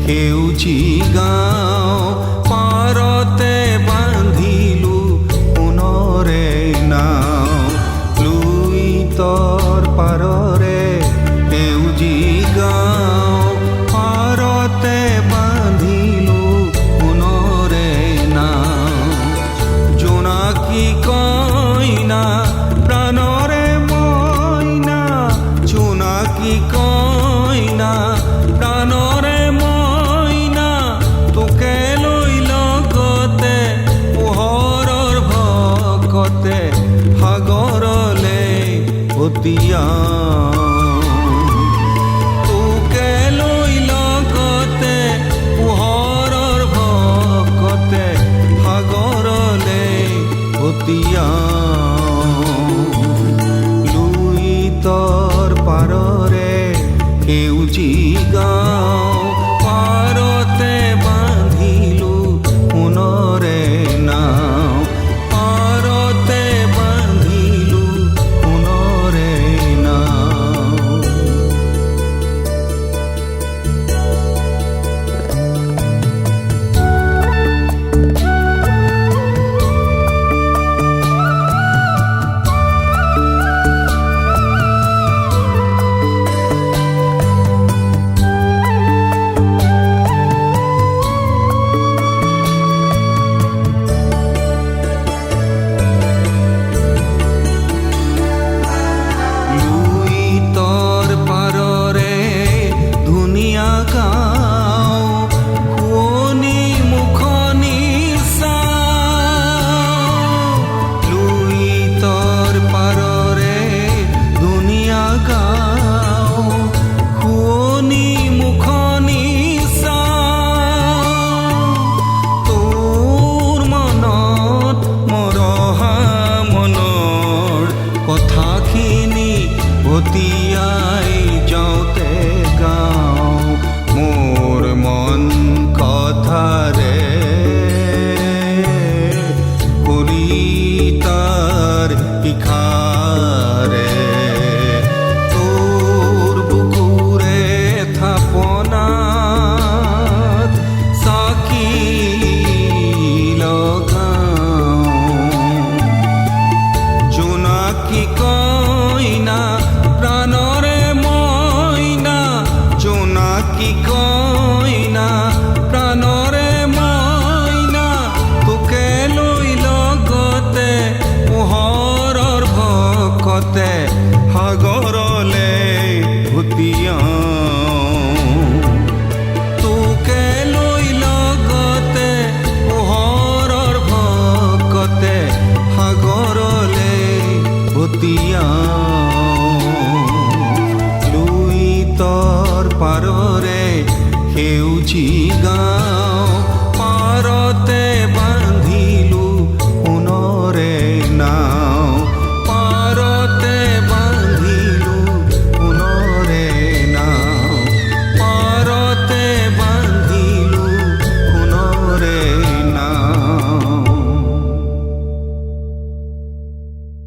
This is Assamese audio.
সেউজী গাঁও পাৰতে বান্ধিলো পুনৰে নাও লুইতৰ পাৰৰে সেউজী গাঁও পাৰতে বান্ধিলো পুনৰে নাও জোনাকী কইনা প্ৰাণৰে মইনা জোনাকী কইনা প্ৰাণৰে মইনা তোকে লৈ লগতে পোহৰৰ ভকতে সাগৰলে পঠিয়াও তোকে লৈ লগতে পোহৰৰ ভকতে সাগৰলে পঠিয়াও লুইতৰ পাৰৰে সেউজী গাঁও পাৰতে বান্ধিলো পুনৰে নাও পাৰতে বান্ধিলো পুনৰে নাও ভতিয়াই যাওঁতে গাওঁ মোৰ মন কথাৰে কলিতাৰ ইখাৰে তোৰ বুকুৰে থাপনাত চাকি লগাওঁ জোনাকী কইনা প্ৰাণৰে মইনা জোনাকী কইনা প্ৰাণৰে মইনা তোকে লৈ লগতে পোহৰৰ ভকতে সাগৰলে পঠিয়াও তোকে লৈ লগতে পোহৰৰ ভকতে সাগৰলে পঠিয়াও লুইতৰ পাৰৰে সেউজী গাঁও পাৰতে